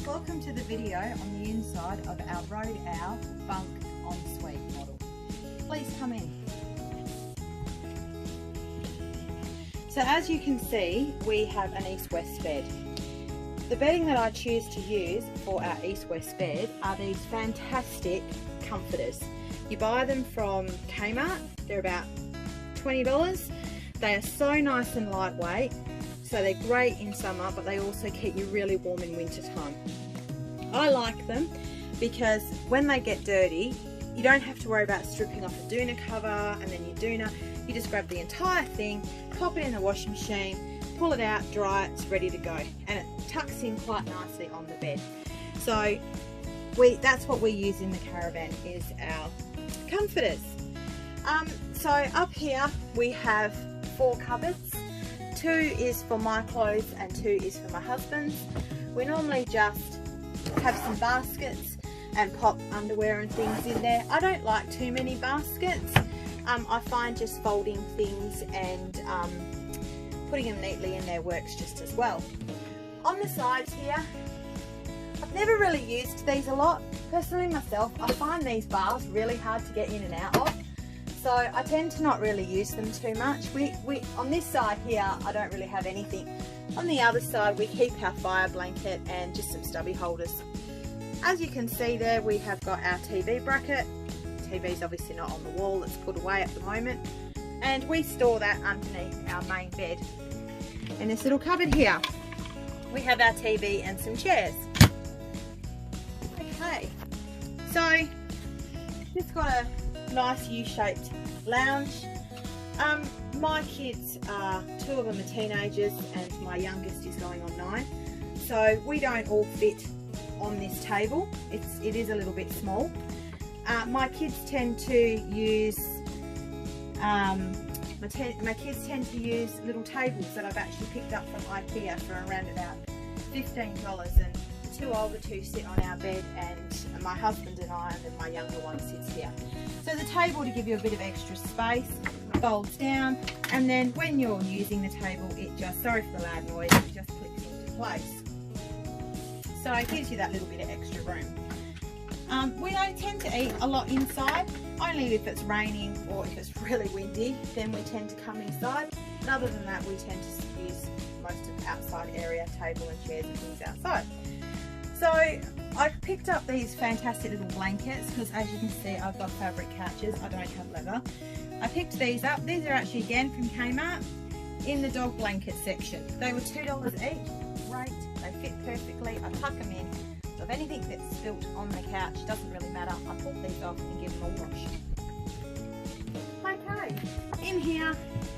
welcome to the video on the inside of our Road Owl Bunk Ensuite model. Please come in. So as you can see, we have an east-west bed. The bedding that I choose to use for our east-west bed are these fantastic comforters. You buy them from Kmart, they're about $20. They are so nice and lightweight, so they're great in summer, but they also keep you really warm in winter time. I like them because when they get dirty, you don't have to worry about stripping off a doona cover and then your doona. You just grab the entire thing, pop it in the washing machine, pull it out, dry it, it's ready to go. And it tucks in quite nicely on the bed. So that's what we use in the caravan, is our comforters. So up here we have 4 cupboards. 2 is for my clothes and 2 is for my husband's. We normally just have some baskets and pop underwear and things in there. I don't like too many baskets. I find just folding things and putting them neatly in there works just as well. On the sides here, I've never really used these a lot. Personally myself, I find these bars really hard to get in and out of. So I tend to not really use them too much. On this side here, I don't really have anything. On the other side, we keep our fire blanket and just some stubby holders. As you can see there, we have got our TV bracket. The TV's obviously not on the wall, it's put away at the moment. And we store that underneath our main bed. In this little cupboard here, we have our TV and some chairs. Okay, so it's got a nice U-shaped lounge. My kids are, 2 of them are teenagers and my youngest is going on 9, so we don't all fit on this table. It is a little bit small. My kids tend to use little tables that I've actually picked up from IKEA for around about $15, and the 2 older 2 sit on our bed and my husband and I, and then my younger one sits here. So the table, to give you a bit of extra space, folds down, and then when you're using the table, it just, sorry for the loud noise, it just clicks into place. So it gives you that little bit of extra room. We don't tend to eat a lot inside, only if it's raining or if it's really windy, then we tend to come inside. And other than that, we tend to use most of the outside area, table and chairs and things outside. So I've picked up these fantastic little blankets because, as you can see, I've got fabric couches, I don't have leather. I picked these up. These are actually again from Kmart in the dog blanket section. They were $2 each. Great, they fit perfectly. I tuck them in. So if anything gets spilt on the couch, doesn't really matter. I pull these off and give them a wash. Okay, in here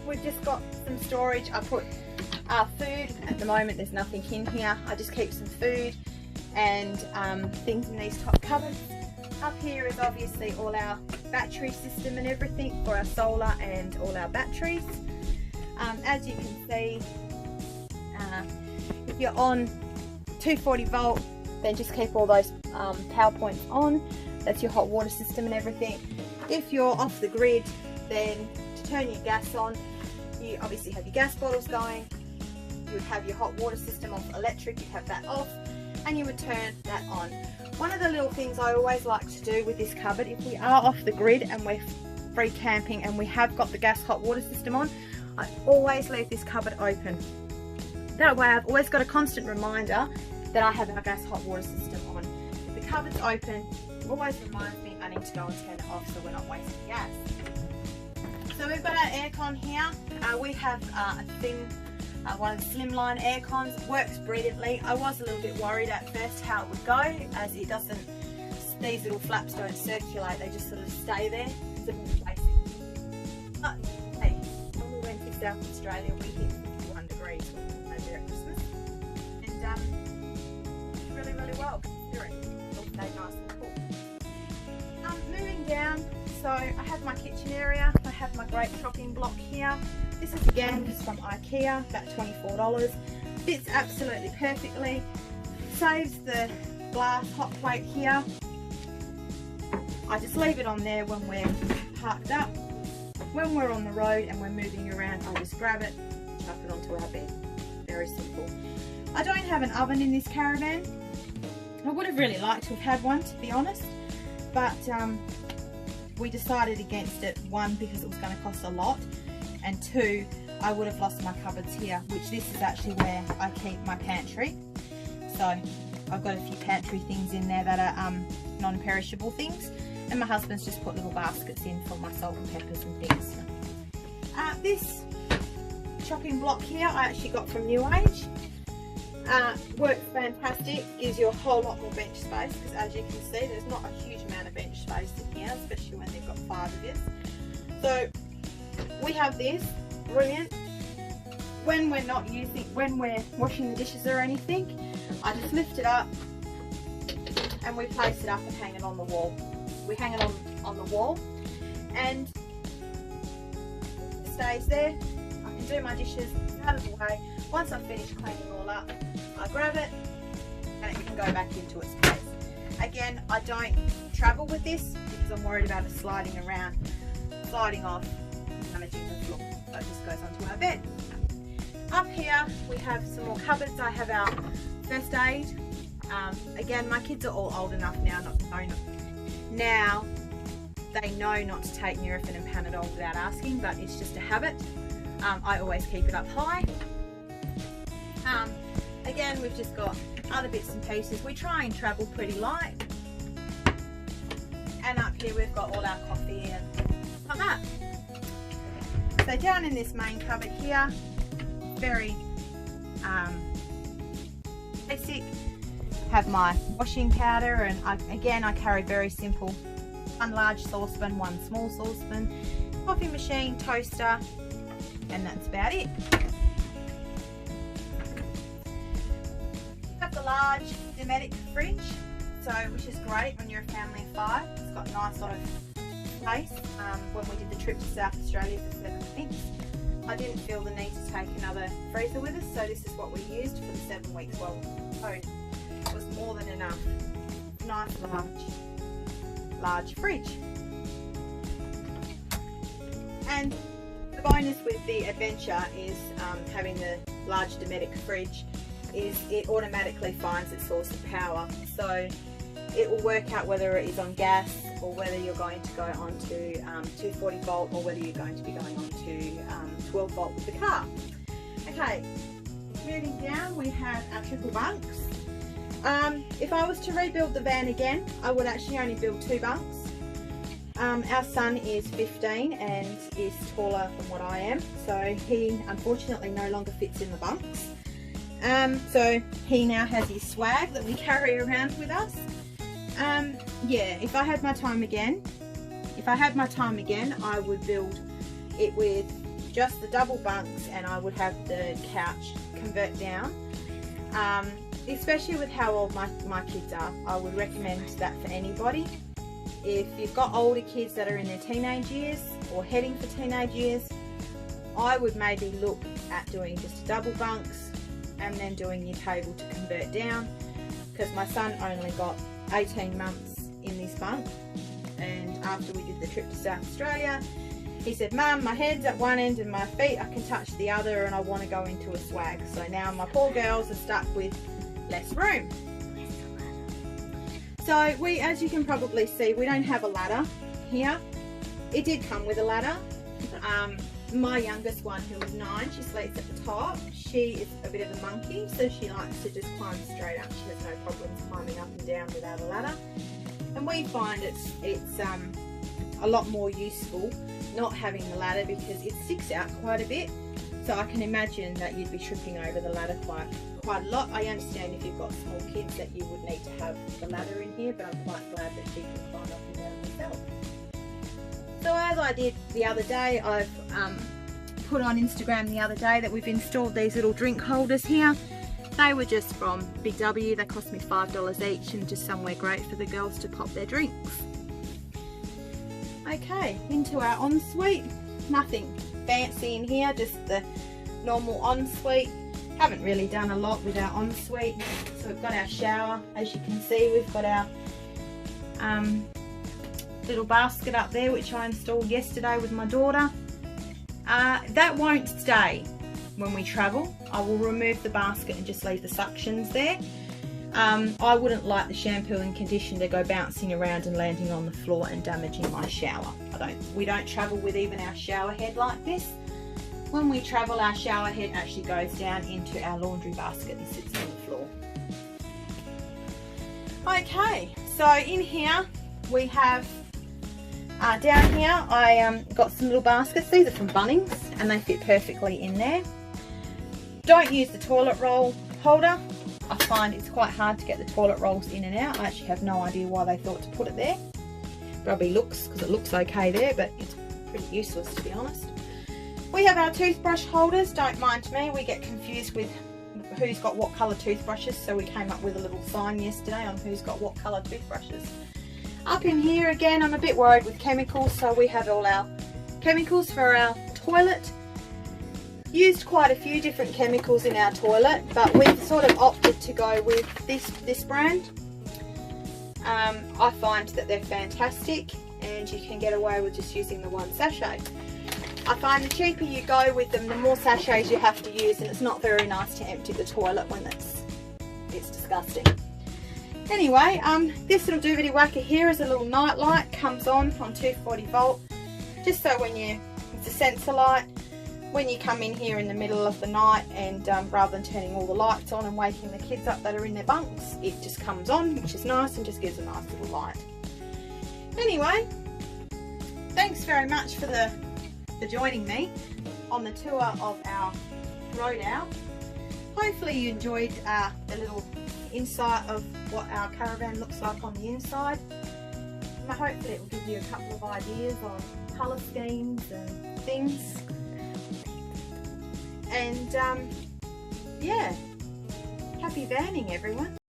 we've just got some storage. I put food. At the moment there's nothing in here. I just keep some food and things in these top cupboards. Up here is obviously all our battery system and everything for our solar and all our batteries. As you can see, if you're on 240 volt, then just keep all those power points on. That's your hot water system and everything. If you're off the grid, then to turn your gas on, you obviously have your gas bottles going. You would have your hot water system off electric, you'd have that off, and you would turn that on. One of the little things I always like to do with this cupboard, if we are off the grid and we're free camping and we have got the gas hot water system on, I always leave this cupboard open. That way I've always got a constant reminder that I have our gas hot water system on. If the cupboard's open, it always reminds me I need to go and turn it off so we're not wasting gas. So we've got our aircon here. We have a thin, one of the slimline aircons. Works brilliantly. I was a little bit worried at first how it would go, as it doesn't, these little flaps don't circulate, they just sort of stay there. It's a bit basic. But hey, when we went to South Australia, we hit 51 degrees when we were there at Christmas. And really well considering it'll stay nice and cool. Moving down, so I have my kitchen area. I have my great chopping block here. This is again just from IKEA, about $24. Fits absolutely perfectly. Saves the glass hot plate here. I just leave it on there when we're parked up. When we're on the road and we're moving around, I just grab it, chuck it onto our bed. Very simple. I don't have an oven in this caravan. I would have really liked to have had one, to be honest, but we decided against it. One, because it was going to cost a lot, and two, I would have lost my cupboards here, which this is actually where I keep my pantry. So I've got a few pantry things in there that are non-perishable things, and my husband's just put little baskets in for my salt and peppers and things. This chopping block here I actually got from New Age. Works fantastic, gives you a whole lot more bench space, because as you can see there's not a huge amount of bench space in here, especially when they've got 5 of this. So we have this, brilliant. When we're washing the dishes or anything, I just lift it up and we place it up and hang it on the wall. We hang it on the wall and it stays there. I can do my dishes out of the way. Once I've finished cleaning all up, I grab it and it can go back into its place. Again, I don't travel with this because I'm worried about it sliding off, damaging the floor. So it just goes onto our bed. Up here we have some more cupboards. I have our first aid. Again, my kids are all old enough now now they know not to take Nurofen and Panadol without asking, but it's just a habit. I always keep it up high. Again, we've just got other bits and pieces. We try and travel pretty light. And up here we've got all our coffee and like that. So down in this main cupboard here, very basic. Have my washing powder, and I carry very simple: one large saucepan, one small saucepan, coffee machine, toaster, and that's about it. Have the large Dometic fridge, which is great when you're a family of 5. It's got a nice lot of space. When we did the trip to South Australia for 7 weeks, I didn't feel the need to take another freezer with us, so this is what we used for the 7 weeks. Well, it was more than enough. Nice large fridge. And the bonus with the Adventure is having the large Dometic fridge is it automatically finds its source of power, so it will work out whether it is on gas or whether you're going to go on to 240 volt or whether you're going to be going on to 12 volt with the car. Okay, moving down we have our triple bunks. If I was to rebuild the van again, I would actually only build 2 bunks. Our son is 15 and is taller than what I am, so he unfortunately no longer fits in the bunks. So he now has his swag that we carry around with us. Yeah, if I had my time again, I would build it with just the double bunks, and I would have the couch convert down. Especially with how old my kids are, I would recommend that for anybody. If you've got older kids that are in their teenage years or heading for teenage years, I would maybe look at doing just double bunks and then doing your table to convert down, because my son only got 18 months in this bunk, and after we did the trip to South Australia, he said, "Mum, my head's at one end and my feet I can touch the other, and I want to go into a swag." So now my poor girls are stuck with less room. So we, as you can probably see, we don't have a ladder here. It did come with a ladder. My youngest one, who is 9, she sleeps at the top. She is a bit of a monkey, so she likes to just climb straight up. She has no problems climbing up and down without a ladder. And we find it's a lot more useful not having the ladder, because it sticks out quite a bit. So I can imagine that you'd be tripping over the ladder quite a lot. I understand if you've got small kids that you would need to have the ladder in here, but I'm quite glad that she can climb up and down herself. So as I did the other day, I've put on Instagram the other day that we've installed these little drink holders here. They were just from Big W. They cost me $5 each, and just somewhere great for the girls to pop their drinks. Okay, into our ensuite. Nothing fancy in here, just the normal ensuite. Haven't really done a lot with our ensuite. So we've got our shower, as you can see. We've got our little basket up there, which I installed yesterday with my daughter. That won't stay when we travel. I will remove the basket and just leave the suctions there. I wouldn't like the shampoo and conditioner to go bouncing around and landing on the floor and damaging my shower. We don't travel with even our shower head like this. When we travel, our shower head actually goes down into our laundry basket and sits on the floor. Okay, so in here we have, down here I got some little baskets. These are from Bunnings and they fit perfectly in there. Don't use the toilet roll holder. I find it's quite hard to get the toilet rolls in and out. I actually have no idea why they thought to put it there. Probably looks, because it looks okay there, but it's pretty useless to be honest. We have our toothbrush holders. Don't mind me, we get confused with who's got what colour toothbrushes, so we came up with a little sign yesterday on who's got what colour toothbrushes. Up in here again, I'm a bit worried with chemicals, so we have all our chemicals for our toilet. Used quite a few different chemicals in our toilet, but we've sort of opted to go with this brand. I find that they're fantastic and you can get away with just using the one sachet. I find the cheaper you go with them, the more sachets you have to use, and it's not very nice to empty the toilet when it's disgusting. Anyway, this little doobity whacker here is a little night light, comes on 240 volt, just so it's a sensor light. When you come in here in the middle of the night and rather than turning all the lights on and waking the kids up that are in their bunks, it just comes on, which is nice and just gives a nice little light. Anyway, thanks very much for joining me on the tour of our road out. Hopefully you enjoyed the little insight of what our caravan looks like on the inside. Hopefully it will give you a couple of ideas on colour schemes and things. And yeah, happy vanning everyone.